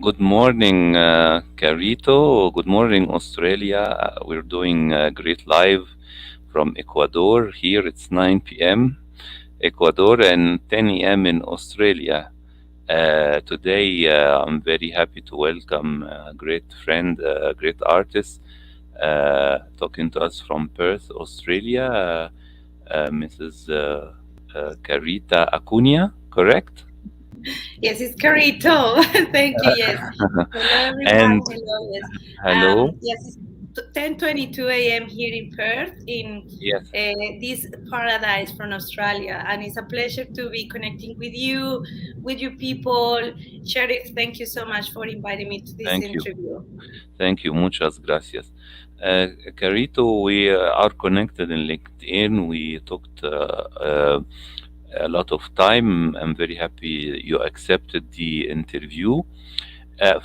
Good morning, Carito. Good morning, Australia. We're doing a great live from Ecuador. Here it's 9 p.m. Ecuador and 10 a.m. in Australia. Today, I'm very happy to welcome a great friend, a great artist, talking to us from Perth, Australia, Mrs. Karita Acuña, correct? Yes, it's Karito. Thank you. Yes. Hello, And everyone. Hello. Yes. hello. Yes. It's 10:22 a.m. here in Perth, in Yes, this paradise from Australia, and it's a pleasure to be connecting with you people. Sherif, thank you so much for inviting me to this thank you. interview. Thank you. Muchas gracias. Carito, we are connected in LinkedIn. We talked a lot of time. I'm very happy you accepted the interview.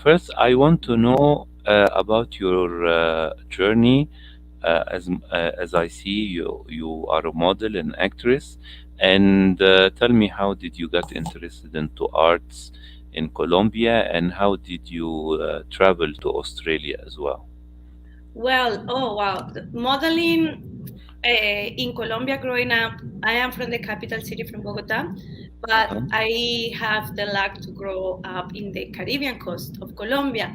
First, I want to know about your journey. As I see, you are a model and actress, and tell me, how did you get interested into arts in Colombia, and how did you travel to Australia as well? Well, oh wow, modeling in Colombia growing up. I am from the capital city, from Bogota, but Uh-huh. I have the luck to grow up in the Caribbean coast of Colombia.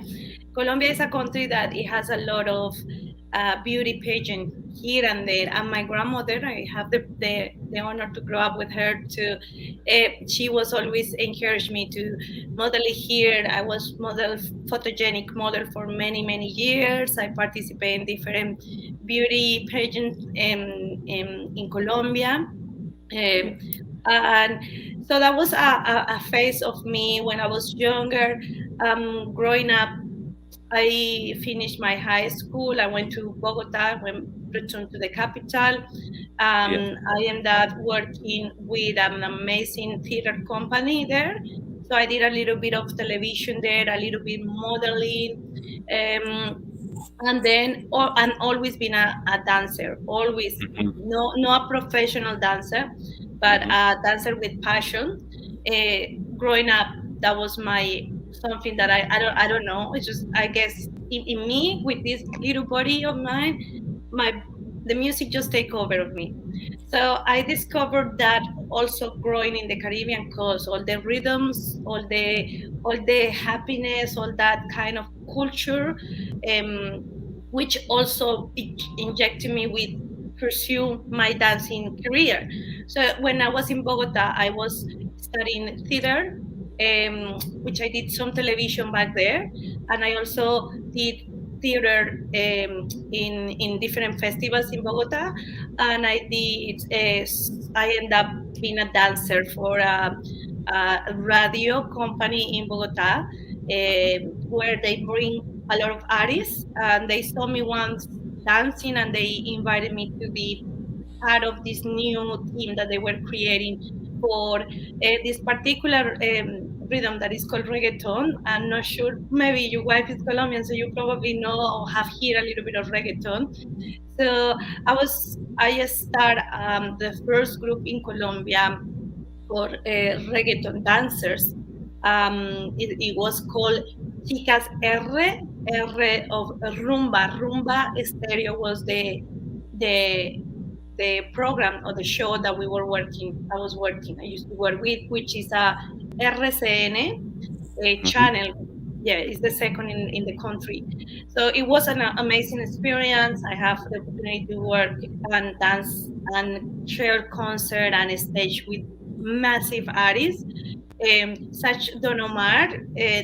Colombia is a country that it has a lot of beauty pageant here and there. And my grandmother, I have the honor to grow up with her too. She was always encouraged me to model here. I was model, photogenic model for many, many years. I participate in different beauty pageants in Colombia. Um, and so that was a phase of me when I was younger. Growing up, I finished my high school. I went to Bogota, went returned to the capital. Yeah. I ended up working with an amazing theater company there. So I did a little bit of television there, a little bit modeling, and then and always been a dancer. Always, Mhm. no a professional dancer, but Mhm. a dancer with passion. Uh, Growing up, that was my something that I don't know. It's just, I guess, in me, with this little body of mine, my the music just take over of me. So I discovered that also growing in the Caribbean coast, all the rhythms, all the happiness, all that kind of culture, um, which also injected me with pursue my dancing career. So when I was in Bogota, I was studying theater, which I did some television back there, and I also did theater in different festivals in Bogota, and I ended up being a dancer for a radio company in Bogota, where they bring a lot of artists, and they saw me once dancing, and they invited me to be part of this new team that they were creating for this particular rhythm that is called reggaeton. I'm not sure, maybe your wife is Colombian, so you probably know or have heard a little bit of reggaeton. So I just started the first group in Colombia for reggaeton dancers. It was called Chicas R of Rumba. Rumba Stereo was the the program or the show that we were working. I used to work with, which is a RCN, a Mhm. channel. Yeah, it's the second in the country. So it was an amazing experience. I have the opportunity to work and dance and share concert and stage with massive artists, such Don Omar,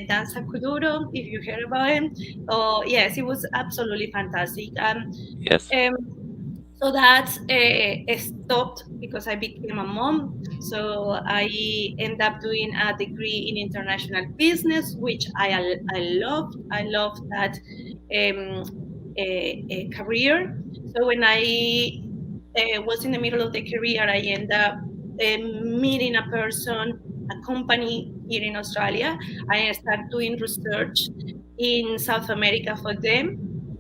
Danza Kuduro, if you heard about him. Oh, yes, it was absolutely fantastic. Yes. Um, so that stopped because I became a mom. So I ended up doing a degree in international business, which I loved. I loved that um, a career. So when I was in the middle of the career, I ended up meeting a person, a company here in Australia. I started doing research in South America for them.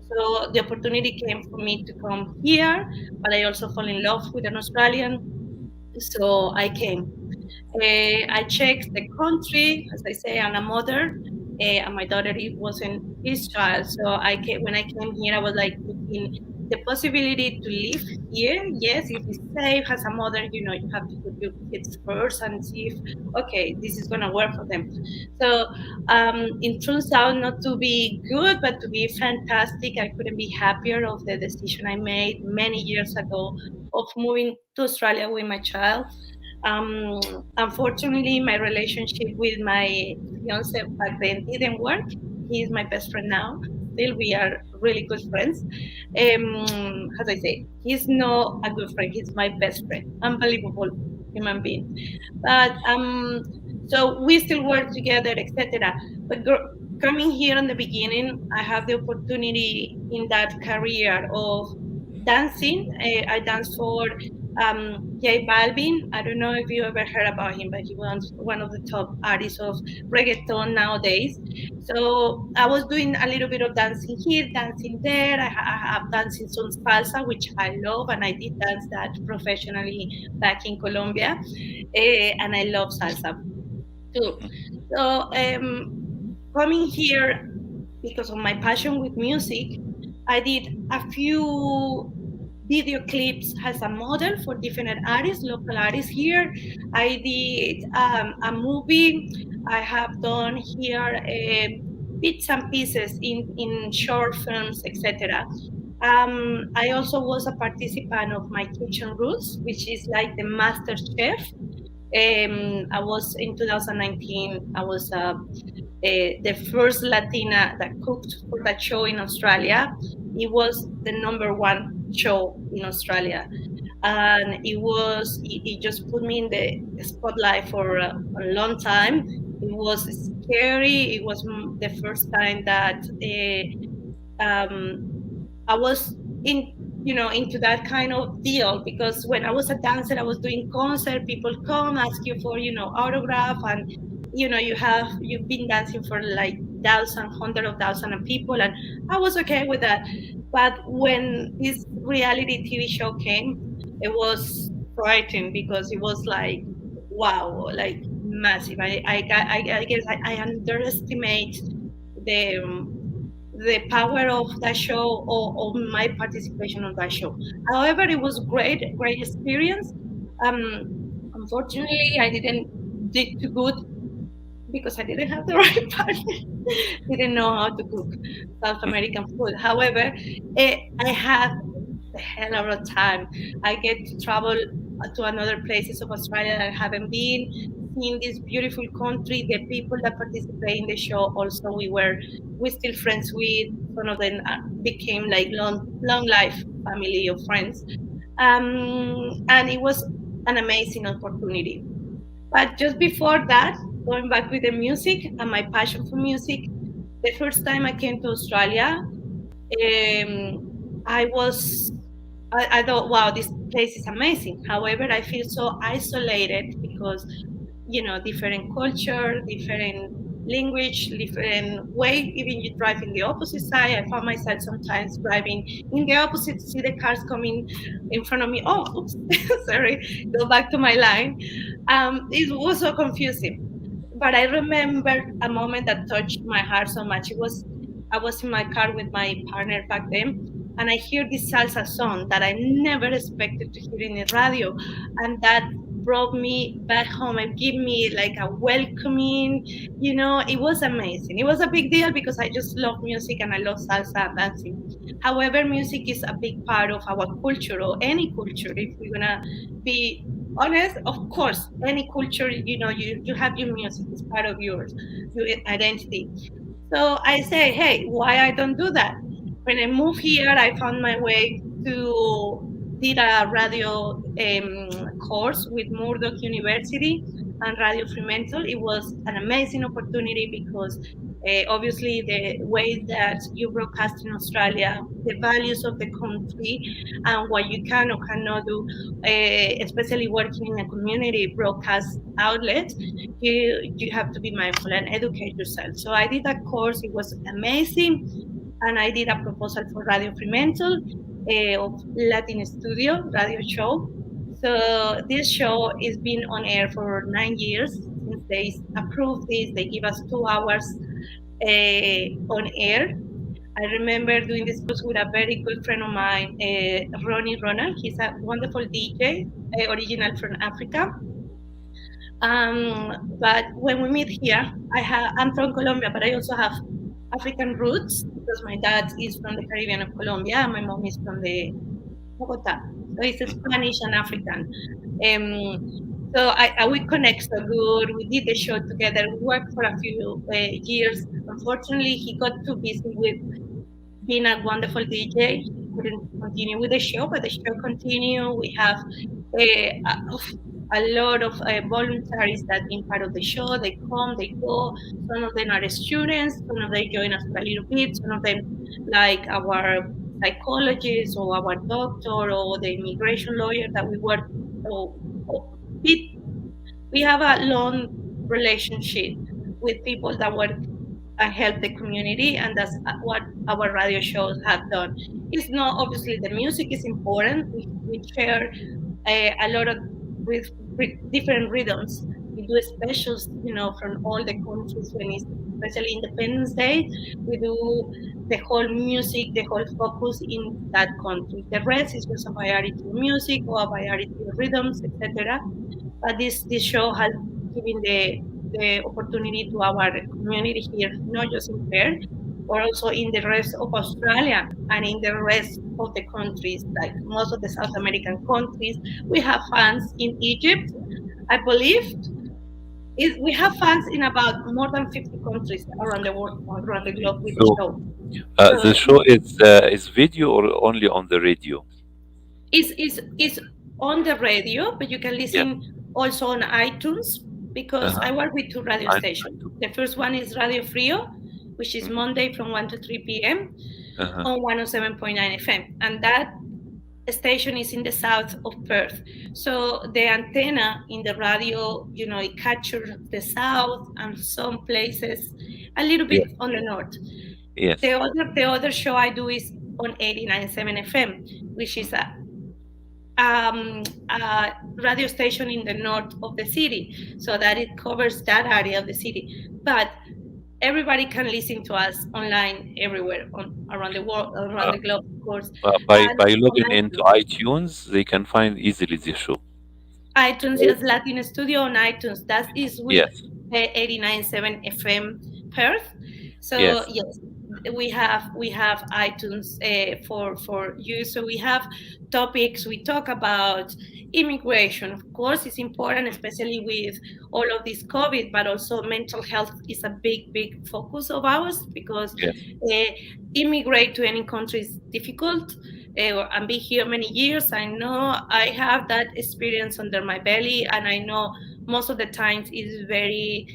So the opportunity came for me to come here, but I also fell in love with an Australian. So I came. I checked the country. As I say, I'm a mother. and my daughter, it wasn't his child. So when I came here, I was like looking the possibility to live here. Yes, if it's safe as a mother, you have to put your kids first and see if okay, this is gonna work for them. So it turns out not to be good, but to be fantastic. I couldn't be happier of the decision I made many years ago of moving to Australia with my child. Um, Unfortunately, my relationship with my fiance back then didn't work. He's my best friend now. Still, we are really good friends. As I say, he's not a good friend. He's my best friend. Unbelievable human being. But so we still work together, etc. But coming here in the beginning, I have the opportunity in that career of dancing. I danced for J Balvin. I don't know if you ever heard about him, but he was one of the top artists of reggaeton nowadays. So I was doing a little bit of dancing here, dancing there. I have dancing some salsa, which I love, and I did dance that professionally back in Colombia, and I love salsa too. So coming here because of my passion with music, I did a few video clips as a model for different artists, local artists here. I did a movie. I have done here bits and pieces in short films, etc. I also was a participant of My Kitchen Roots, which is like the Master Chef. I was in 2019. I was the first Latina that cooked for that show in Australia. It was the number one show in Australia, and it just put me in the spotlight for a long time. It was scary. It was the first time that I was into that kind of deal, because when I was a dancer, I was doing concert. People come ask you for autograph, and you've been dancing for like thousand, hundred of thousand of people, and I was okay with that. But when this reality TV show came, it was frightening because it was like wow, like massive. I guess I underestimate the the power of that show, or my participation on that show. However, it was great experience. Um, Unfortunately, I didn't did too good because I didn't have the right partner. Didn't know how to cook South American food. However, I have a hell of a time. I get to travel to another places of Australia that I haven't been. In this beautiful country, the people that participate in the show also we still friends with. Some of them became like long life family of friends, and it was an amazing opportunity. But just before that, going back with the music and my passion for music, the first time I came to Australia, I was I thought, wow, this place is amazing. However, I feel so isolated because different culture, different language, different way. Even you drive in the opposite side. I found myself sometimes driving in the opposite, see the cars coming in front of me. Oh, oops, sorry, go back to my line. It was so confusing. But I remember a moment that touched my heart so much. I was in my car with my partner back then, and I hear this salsa song that I never expected to hear in the radio, and that brought me back home and give me like a welcoming. It was amazing. It was a big deal because I just love music and I love salsa and dancing. However, music is a big part of our culture, or any culture. If we're gonna be honest, of course, any culture, you have your music. It's part of your identity. So I say, hey, why I don't do that? When I moved here, I found my way to did a radio course with Murdoch University and Radio Fremantle. It was an amazing opportunity because obviously the way that you broadcast in Australia, the values of the country, and what you can or cannot do, especially working in a community broadcast outlet, you have to be mindful and educate yourself. So I did that course. It was amazing, and I did a proposal for Radio Fremantle of Latin Studio radio show. So this show is been on air for 9 years since they approved this. They give us 2 hours on air. I remember doing this course with a very good friend of mine, Ronnie Ronald. He's a wonderful DJ, original from Africa. But when we meet here, I'm from Colombia, but I also have African roots because my dad is from the Caribbean of Colombia and my mom is from the Bogota. So it's a Mhm. Spanish and African. Um, so we connect so good. We did the show together. We worked for a few years. Unfortunately, he got too busy with being a wonderful DJ. He couldn't continue with the show, but the show continued. We have a lot of voluntaries that been part of the show. They come, they go. Some of them are students. Some of them join us for a little bit. Some of them, like our psychologist or our doctor or the immigration lawyer that we work. So we have a long relationship with people that work and help the community, and that's what our radio shows have done. It's not obviously the music is important. We share a lot of with different rhythms. We do specials, from all the countries when it's especially Independence Day. We do the whole music, the whole focus in that country. The rest is just a variety of music or a variety of rhythms, etc. But this show has given the opportunity to our community here, not just in Perth, but also in the rest of Australia and in the rest of the countries, like most of the South American countries. We have fans in Egypt, I believe. We have fans in about more than 50 countries around the world, around the globe with the So show. the So show is video or only on the radio? it's on the radio, but you can Yes. listen also on iTunes because Uh-huh. I work with two radio I stations. do. The first one is Radio Frio, which is Mhm. Monday from 1 to 3 p.m. Uh-huh. on 107.9 FM. And that station is in the south of Perth. So the antenna in the radio, it captures the south and some places a little bit Yes. on the north. Yes. The other show I do is on 89.7 FM, which is Mhm. a radio station in the north of the city, so that it covers that area of the city. But everybody can listen to us online everywhere around the world, around Uh, the globe, of course. by And on logging into iTunes, iTunes, they can find easily the show. iTunes, Right. yes, Latin Studio on iTunes. That is with Yes. 89.7 FM Perth. So Yes. yes, we have iTunes for you. So we have topics. We talk about immigration. Of course, it's important, especially with all of this COVID, but also mental health is a big focus of ours because Yes. uh, immigrate to any country is difficult and be here many years. I know I have that experience under my belly, and I know most of the times it's very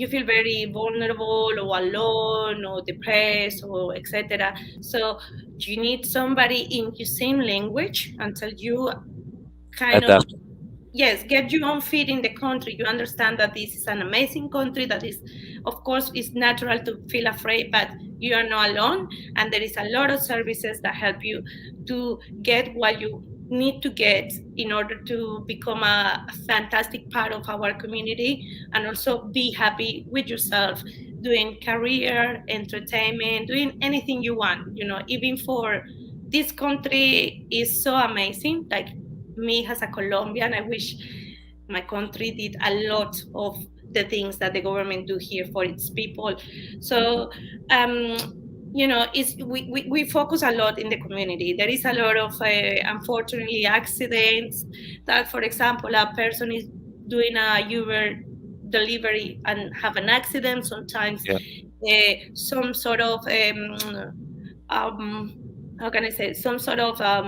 you feel very vulnerable or alone or depressed or etc. So you need somebody in your same language until you kind of, Adapt. yes, get your own feet in the country. You understand that this is an amazing country, that is, of course, it's natural to feel afraid, but you are not alone, and there is a lot of services that help you to get what you need to get in order to become a fantastic part of our community, and also be happy with yourself, doing career, entertainment, doing anything you want, even for this country is so amazing. Like me as a Colombian, I wish my country did a lot of the things that the government do here for its people. So, um, we focus a lot in the community. There is a lot of unfortunately accidents. That, for example, a person is doing a Uber delivery and have an accident. Sometimes Yeah. some sort of um, how can I say, some sort of uh,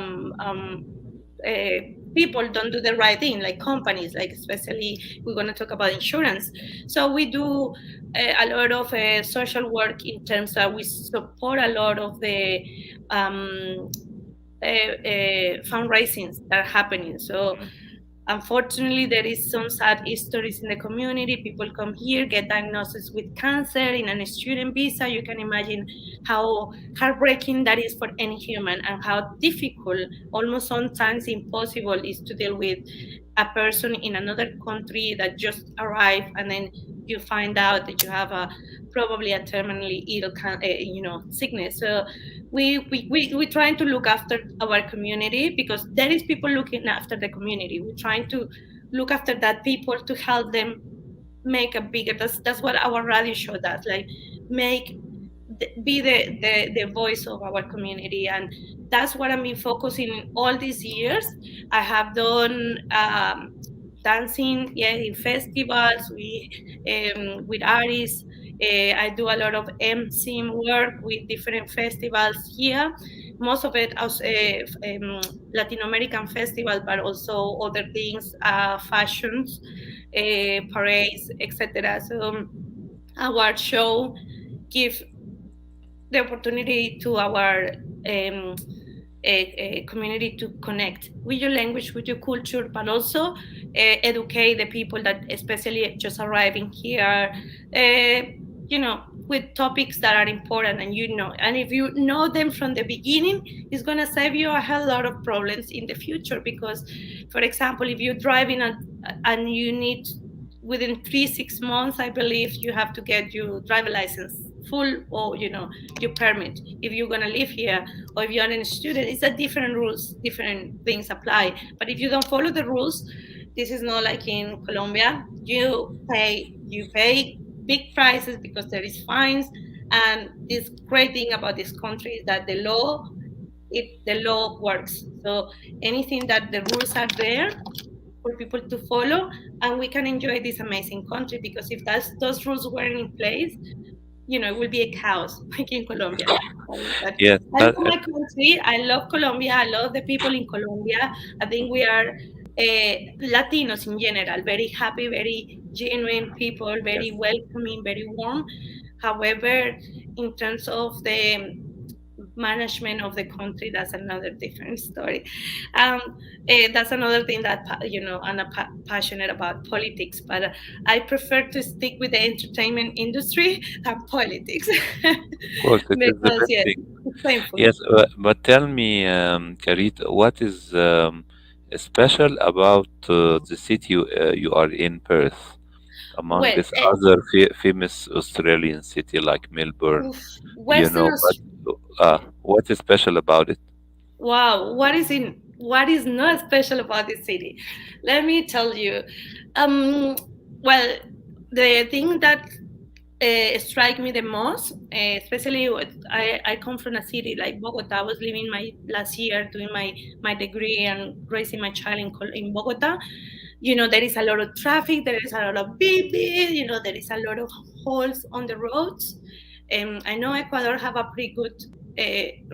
people don't do the right thing, like companies, like especially we're going to talk about insurance. So we do a lot of social work in terms that we support a lot of the fundraisings that are happening. So unfortunately, there is some sad stories in the community. People come here, get diagnosis with cancer in a student visa. You can imagine how heartbreaking that is for any human, and how difficult, almost sometimes impossible, is to deal with a person in another country that just arrived, and then you find out that you have a probably a terminally ill sickness. So we trying to look after our community, because there is people looking after the community. We're trying to look after that people to help them make a bigger. That's what our radio show does, like make be the voice of our community. And that's what I've been focusing all these years. I have done dancing, yeah, in festivals with artists. I do a lot of MC work with different festivals here. Most of it as Latin American festival, but also other things, fashions, parades, etc. So our show give the opportunity to our community to connect with your language, with your culture, but also educate the people that especially just arriving here, uh, with topics that are important. And if you know them from the beginning, it's going to save you a hell lot of problems in the future. Because, for example, if you're driving and you need within 3 6 months, I believe you have to get your driver license full, or your permit if you're going to live here. Or if you're a student, it's a different rules, different things apply. But if you don't follow the rules, this is not like in Colombia. You pay big prices because there is fines. And this great thing about this country is that the law works. So anything that the rules are there for people to follow, and we can enjoy this amazing country. Because if those rules weren't in place, it will be a chaos like in Colombia. But Yes, I love my country. I love Colombia. I love the people in Colombia. I think we are Latinos in general, very happy, very genuine people, very yes. welcoming, very warm. However, in terms of the management of the country, that's another different story. um, that's another thing that I'm not passionate about politics, but I prefer to stick with the entertainment industry than politics. Of course, it is the Because best yes, thing. it's painful. Yes, but tell me, Karita, what is special about the city you are in, Perth, among Well, this other famous Australian city like Melbourne? Western But Australia. what is special about it? Wow, what is not special about this city? Let me tell you. Um, well, the thing that strike me the most, especially I come from a city like Bogota. I was living my last year doing my degree and raising my child in Bogota. There is a lot of traffic, there is a lot of people, there is a lot of holes on the roads. I know Ecuador have a pretty good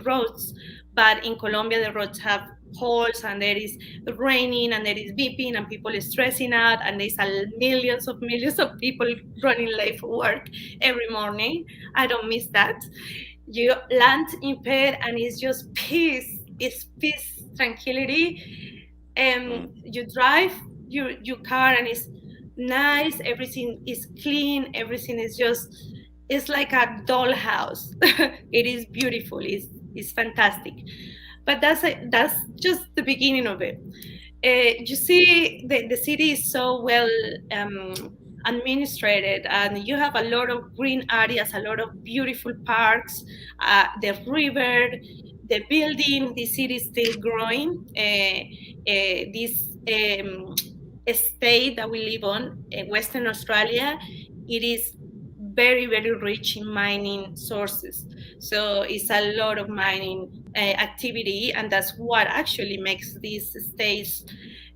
roads, but in Colombia the roads have holes, and there is raining, and there is beeping, and people is stressing out, and there's millions of people running late for work every morning. I don't miss that. You land in bed and it's just peace. It's peace, tranquility. Mm, You drive your car and it's nice. Everything is clean. Everything is just. It's like a dollhouse. It is beautiful. It's fantastic. But that's just the beginning of it. You see, the city is so well um, administrated, and you have a lot of green areas, a lot of beautiful parks, the river, the building. The city is still growing. This state that we live on, Western Australia, it is very, very rich in mining sources. So it's a lot of mining activity, and that's what actually makes these states.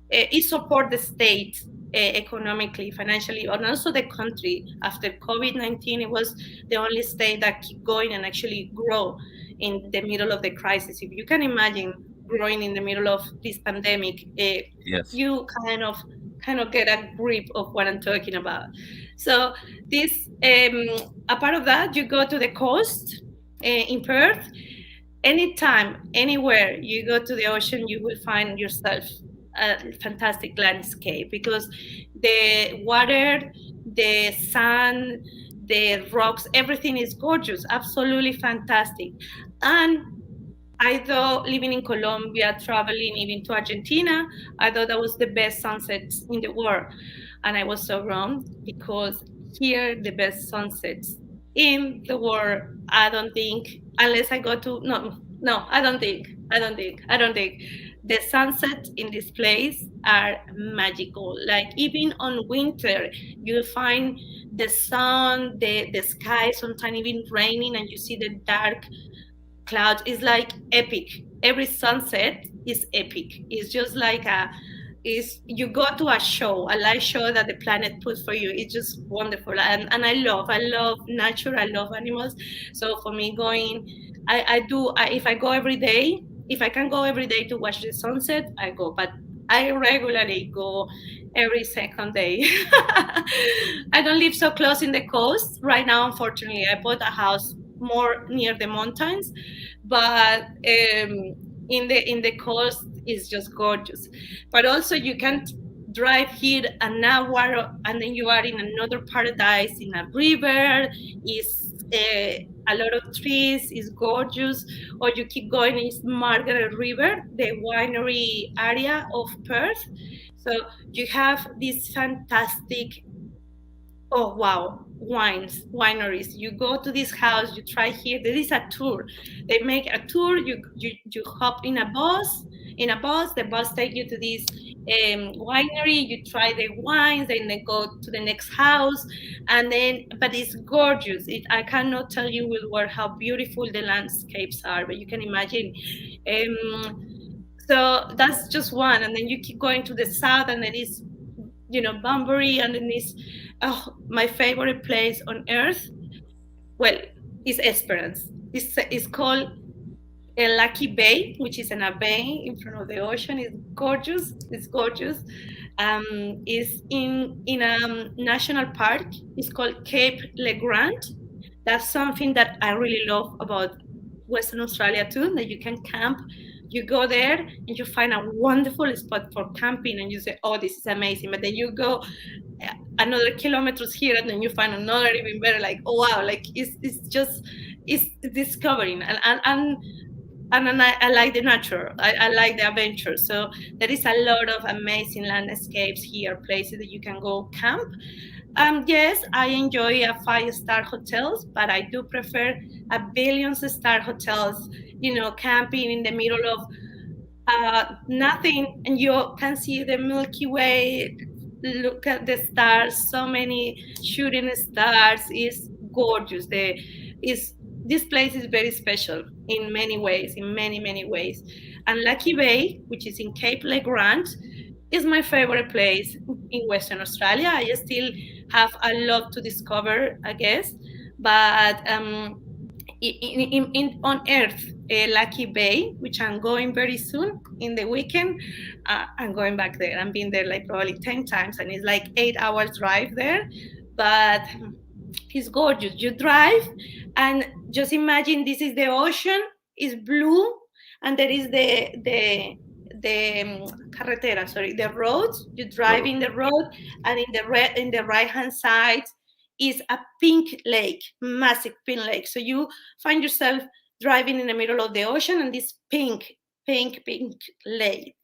It support the state economically, financially, and also the country. After COVID-19, it was the only state that keep going and actually grow in the middle of the crisis. If you can imagine growing in the middle of this pandemic, yes. you kind of get a grip of what I'm talking about. So this, a part of that, you go to the coast in Perth. Anytime, anywhere you go to the ocean, you will find yourself a fantastic landscape, because the water, the sun, the rocks, everything is gorgeous, absolutely fantastic. And I thought living in Colombia, traveling even to Argentina, I thought that was the best sunsets in the world. And I was so wrong, because here the best sunsets in the world. I don't think, unless I go to, no, I don't think the sunsets in this place are magical. Like even on winter, you find the sun, the sky sometimes even raining, and you see the dark clouds. Is like epic. Every sunset is epic. It's just like a, is you go to a show, a live show that the planet puts for you. It's just wonderful, and I love nature. I love animals. So for me, going, I do. If I go every day, if I can go every day to watch the sunset, I go. But I regularly go every second day. I don't live so close in the coast right now. Unfortunately, I bought a house more near the mountains, but in the coast is just gorgeous. But also you can drive here an hour and then you are in another paradise, in a river. Is a lot of trees, is gorgeous. Or you keep going, is Margaret River, the winery area of Perth. So you have this fantastic, oh wow, wineries. You go to this house, you try here. There is a tour. They make a tour. You hop in a bus. The bus take you to this winery. You try the wines, and then go to the next house, and then. But it's gorgeous. I cannot tell you with word how beautiful the landscapes are, but you can imagine. Um, so that's just one, and then you keep going to the south, and then it's, Bunbury, and then it's, oh, my favorite place on earth. Well, it's Esperance. It's called El Lucky Bay, which is in a bay in front of the ocean. It's gorgeous. It's gorgeous. It's in a national park. It's called Cape Legrand. That's something that I really love about Western Australia too. That you can camp. You go there and you find a wonderful spot for camping, and you say, "Oh, this is amazing." But then you go another kilometers here, and then you find another even better. Like, oh wow, like it's just, it's discovering. And I like the nature. I like the adventure. So there is a lot of amazing landscapes here, places that you can go camp. Yes, I enjoy a 5-star hotels, but I do prefer a billion-star hotels. Camping in the middle of nothing, and you can see the Milky Way. Look at the stars, so many shooting stars. Is gorgeous. This place is very special in many ways, in many ways. And Lucky Bay, which is in Cape Legrand, is my favorite place in Western Australia. I still have a lot to discover, I guess, but on Earth, Lucky Bay, which I'm going very soon in the weekend. I'm going back there. I'm been there like probably 10 times, and it's like 8 hours drive there. But it's gorgeous. You drive, and just imagine this is the ocean, is blue, and there is the carretera, sorry, the road. You drive in the road, and in the right hand side is a pink lake, massive pink lake. So you find yourself driving in the middle of the ocean, and this pink lake.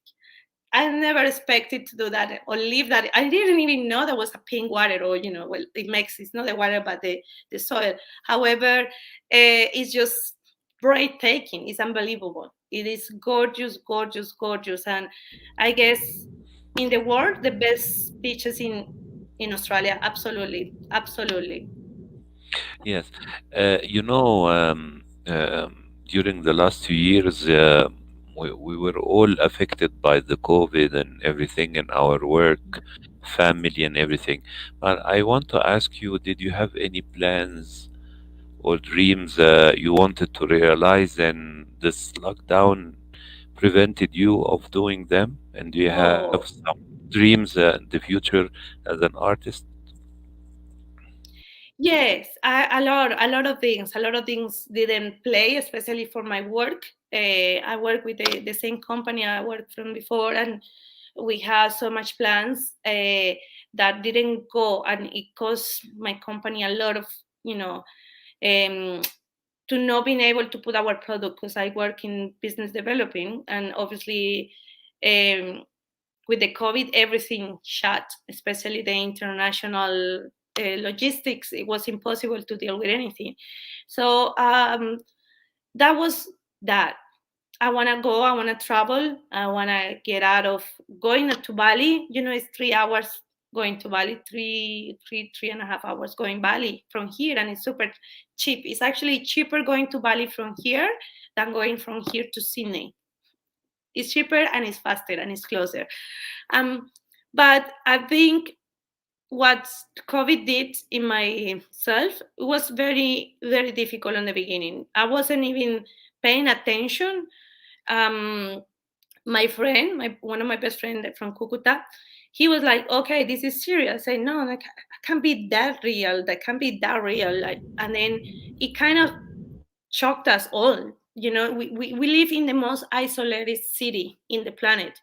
I never expected to do that or live that. I didn't even know there was a pink water, or well, it's not the water, but the soil. However, it's just breathtaking. It's unbelievable. It is gorgeous, gorgeous, gorgeous, and I guess in the world, the best beaches in Australia. Absolutely, absolutely. Yes. During the last 2 years, we were all affected by the COVID and everything in our work, family, and everything. But I want to ask you, did you have any plans or dreams you wanted to realize, and this lockdown prevented you of doing them? And do you have Oh, some dreams in the future as an artist? yes, a lot of things. A lot of things didn't play, especially for my work. I work with the same company I worked from before, and we had so much plans that didn't go, and it cost my company a lot of, um, to not being able to put our product, because I work in business developing, and obviously, um, with the COVID, everything shut, especially the international. logistics, it was impossible to deal with anything. So that was that. I want to go, I want to travel, I want to get out of going to Bali. It's 3 hours going to Bali, three and a half hours going Bali from here, and it's super cheap. It's actually cheaper going to Bali from here than going from here to Sydney. It's cheaper and it's faster and it's closer. But I think what COVID did in myself was very, very difficult in the beginning. I wasn't even paying attention. My friend, one of my best friends from Cucuta, he was like, "Okay, this is serious." I said, "No, that can't be that real. That can't be that real." And then it kind of shocked us all. We live in the most isolated city in the planet.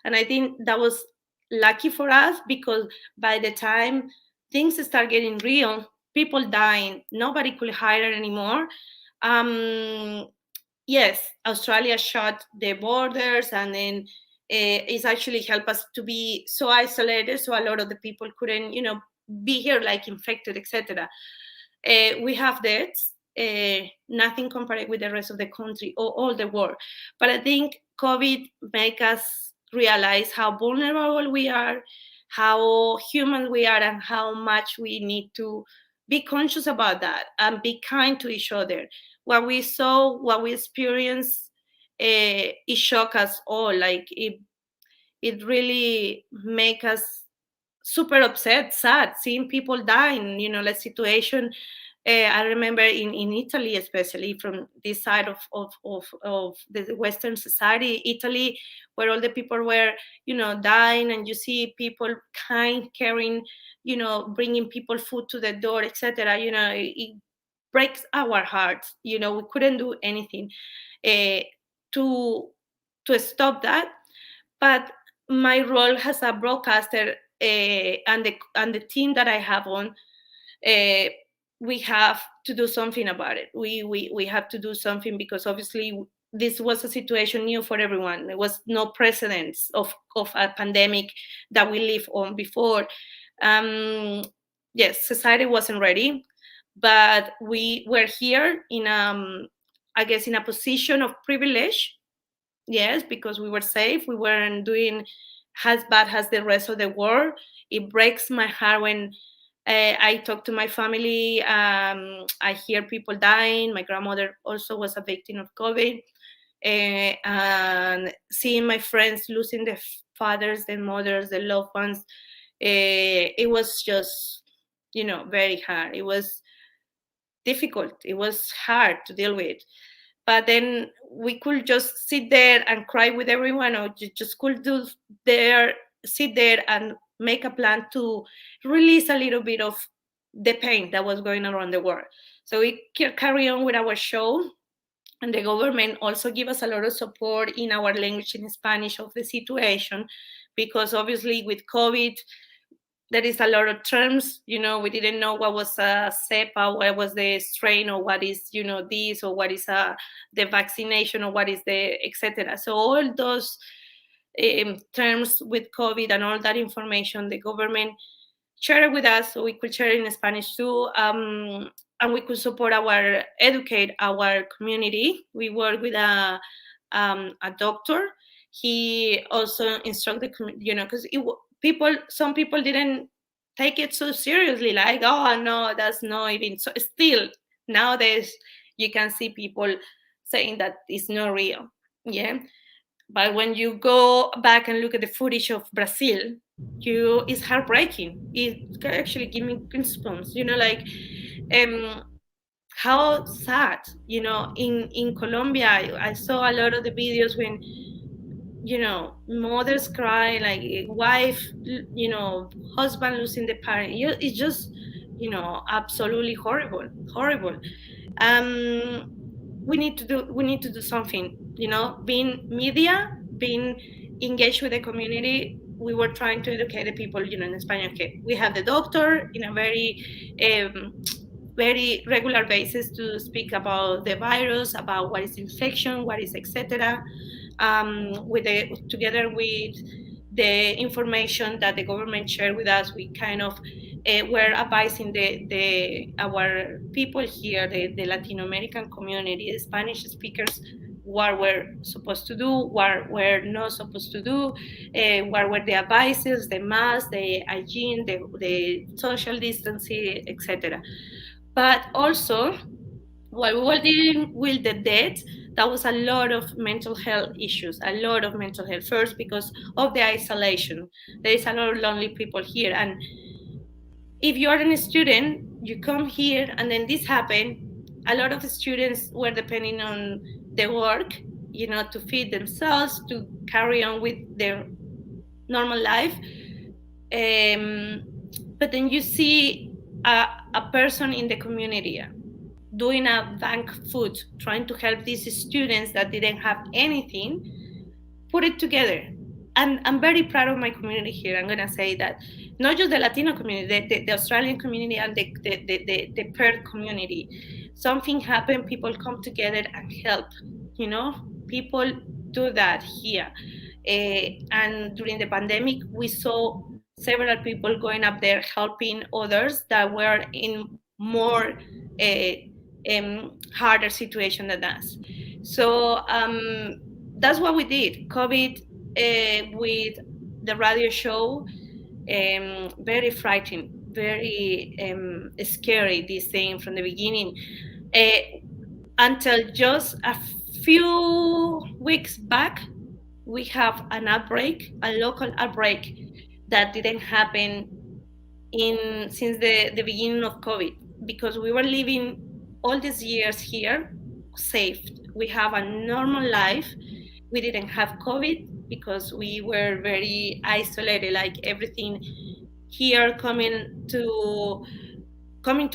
And I think that was lucky for us, because by the time things start getting real, people dying, nobody could hire anymore. Yes, Australia shut the borders, and then it's actually helped us to be so isolated, so a lot of the people couldn't, be here, like infected, etc. We have deaths, nothing compared with the rest of the country or all the world. But I think COVID make us realize how vulnerable we are, how human we are, and how much we need to be conscious about that and be kind to each other. What we saw, what we experienced, it shocked us all. Like it really make us super upset, sad, seeing people dying. The situation. I remember in Italy, especially from this side of the Western society, Italy, where all the people were, dying, and you see people kind, caring, bringing people food to the door, etc. It breaks our hearts. We couldn't do anything to stop that. But my role as a broadcaster, and the team that I have on, we have to do something about it. We have to do something, because obviously this was a situation new for everyone. There was no precedence of a pandemic that we lived on before. Yes, society wasn't ready, but we were here in, I guess, in a position of privilege. Yes, because we were safe. We weren't doing as bad as the rest of the world. It breaks my heart when I talk to my family. I hear people dying. My grandmother also was a victim of COVID. And seeing my friends losing their fathers, their mothers, their loved ones, it was just, very hard. It was difficult. It was hard to deal with. But then we could just sit there and cry with everyone, or just could sit there and make a plan to release a little bit of the pain that was going around the world. So we carry on with our show, and the government also give us a lot of support in our language, in Spanish, of the situation, because obviously with COVID, there is a lot of terms. We didn't know what was a cepa, what was the strain, or what is, this, or what is the vaccination, or what is the, etc. So all those terms with COVID and all that information, the government shared it with us, so we could share it in Spanish too, and we could educate our community. We work with a doctor. He also instructed, because some people didn't take it so seriously, like, oh no, that's not even so. Still nowadays you can see people saying that it's not real. Yeah, but when you go back and look at the footage of Brazil, it's heartbreaking. It actually gives me goosebumps. Like, how sad. In Colombia, I saw a lot of the videos when, mothers cry, like wife, husband losing the parent. It's just, absolutely horrible. We need to do something. Being media, being engaged with the community. We were trying to educate the people, in Spanish. Okay, we have the doctor in a very regular basis to speak about the virus, about what is infection, what is, etc. Together with the information that the government shared with us, we kind of were advising the our people here, the Latin American community, the Spanish speakers, what we're supposed to do, what we're not supposed to do, what were the advices, the mask, the hygiene, the social distancing, etc. But also, while we were dealing with the death, that was a lot of mental health issues, a lot of mental health. First, because of the isolation. There is a lot of lonely people here. And if you are a student, you come here and then this happened. A lot of the students were depending on the work, to feed themselves, to carry on with their normal life. But then you see a person in the community doing a bank food, trying to help these students that didn't have anything, put it together. And I'm very proud of my community here. I'm gonna say that not just the Latino community, the Australian community and the Perth community. Something happened, people come together and help. People do that here. And during the pandemic, we saw several people going up there helping others that were in more harder situation than us. So that's what we did. COVID with the radio show, very frightening, very scary, this thing from the beginning. Until just a few weeks back, we have an outbreak, a local outbreak that didn't happen since the beginning of COVID, because we were living all these years here safe. We have a normal life. We didn't have COVID because we were very isolated, like everything here coming to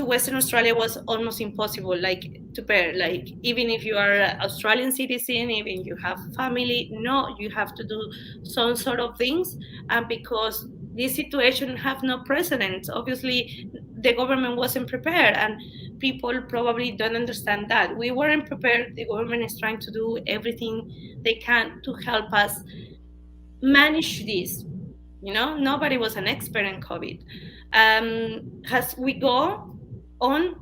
Western Australia was almost impossible, like to bear. Like even if you are an Australian citizen, even you have family, no, you have to do some sort of things. And because this situation have no precedent, obviously the government wasn't prepared, and people probably don't understand that. We weren't prepared. The government is trying to do everything they can to help us manage this. Nobody was an expert in COVID. As we go on,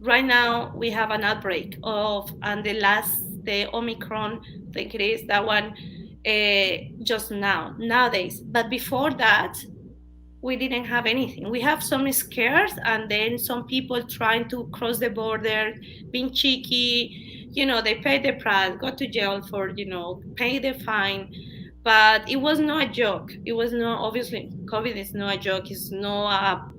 right now we have an outbreak of, and the Omicron, I think it is that one, just nowadays. But before that, we didn't have anything. We have some scares, and then some people trying to cross the border, being cheeky. They pay the price, go to jail for, pay the fine. But it was not a joke. It was not, obviously, COVID is not a joke. It's not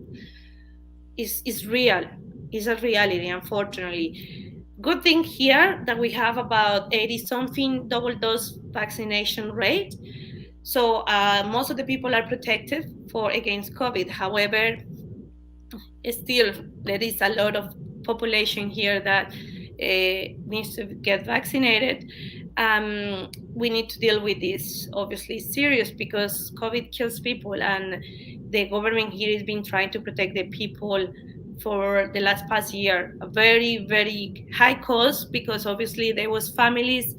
it's real. It's a reality, unfortunately. Good thing here that we have about 80-something double dose vaccination rate. So most of the people are protected against COVID. However, still there is a lot of population here that needs to get vaccinated. We need to deal with this. Obviously, serious, because COVID kills people, and the government here has been trying to protect the people for the last past year. A very, very high cost, because obviously there was families,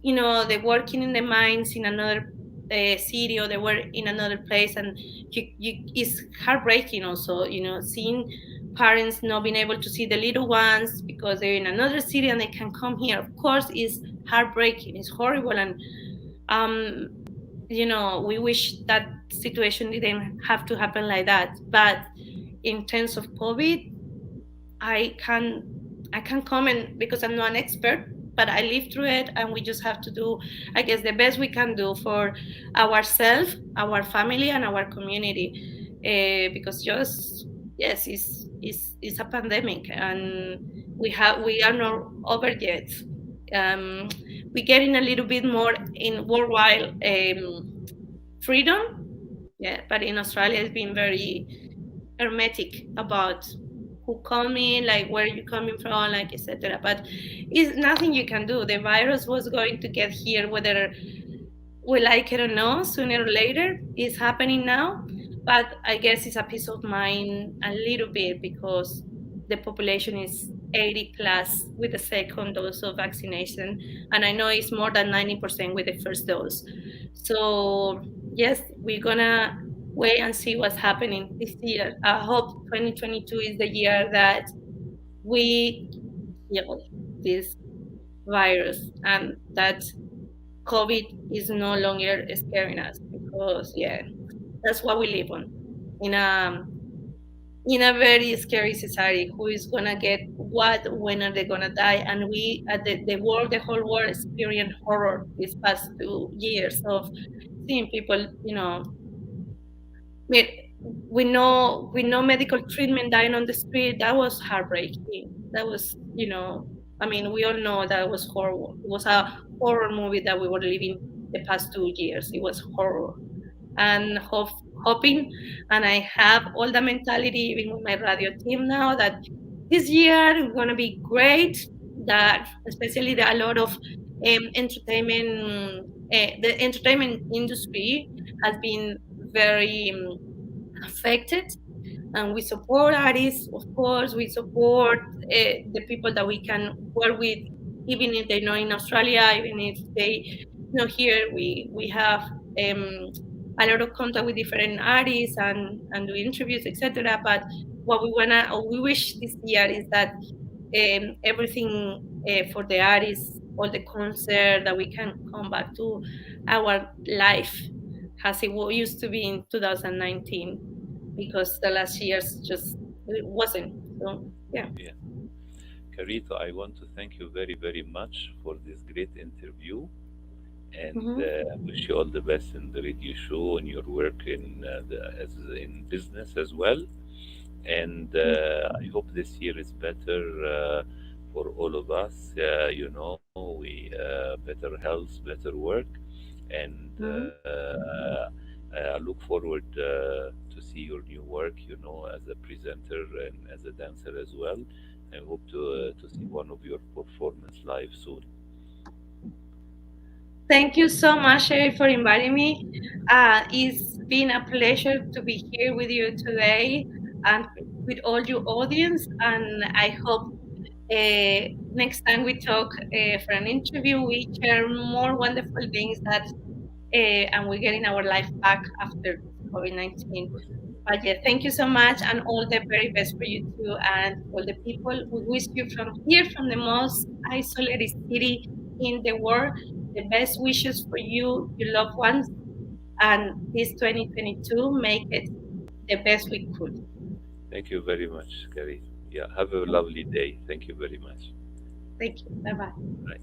they working in the mines in another city, or they were in another place, and it's heartbreaking also, seeing parents not being able to see the little ones because they're in another city and they can come here. Of course, it's heartbreaking, it's horrible, and we wish that situation didn't have to happen like that. But in terms of COVID, I can't comment because I'm not an expert, but I lived through it, and we just have to do, I guess, the best we can do for ourselves, our family, and our community, because yes, it's a pandemic, and we are not over yet. We're getting a little bit more in worldwide freedom, but in Australia it's been very hermetic about who come in, like where you coming from, like etc. But it's nothing you can do. The virus was going to get here, whether we like it or not, sooner or later. It's happening now, but I guess it's a peace of mind a little bit, because the population is 80 plus with the second dose of vaccination, and I know it's more than 90% with the first dose. So yes, we're gonna wait and see what's happening this year. I hope 2022 is the year that we kill this virus and that COVID is no longer scaring us, because yeah, that's what we live on, in a very scary society. Who is gonna get what? When are they gonna die? And we, the world, the whole world, experienced horror these past 2 years of seeing people, we, we know medical treatment dying on the street. That was heartbreaking. That was, I mean, we all know that was horrible. It was a horror movie that we were living the past 2 years. It was horror. And hoping, and I have all the mentality, even with my radio team now, that this year is going to be great. That especially a lot of entertainment, the entertainment industry has been very affected, and we support artists, of course. We support the people that we can work with, even if they're not in Australia, even if they not here. We have a lot of contact with different artists and do interviews, etc. But what we wish this year is that everything for the artists, all the concert, that we can come back to our life as it used to be in 2019, because the last years just it wasn't. So yeah. Yeah. Carito, I want to thank you very, very much for this great interview, and Hmm. wish you all the best in the radio show and your work in as in business as well. And I hope this year is better for all of us. We better health, better work, and Hmm. I look forward to see your new work. As a presenter and as a dancer as well. I hope to see one of your performance live soon. Thank you so much, Sherif, for inviting me. It's been a pleasure to be here with you today and with all your audience. And I hope next time we talk for an interview, we share more wonderful things and we're getting our life back after COVID-19. But yeah, thank you so much, and all the very best for you too, and all the people. We wish you from here, from the most isolated city in the world, the best wishes for you, your loved ones, and this 2022, make it the best we could. Thank you very much, Gary. Yeah, have a lovely day. Thank you very much. Thank you. Bye bye. Bye.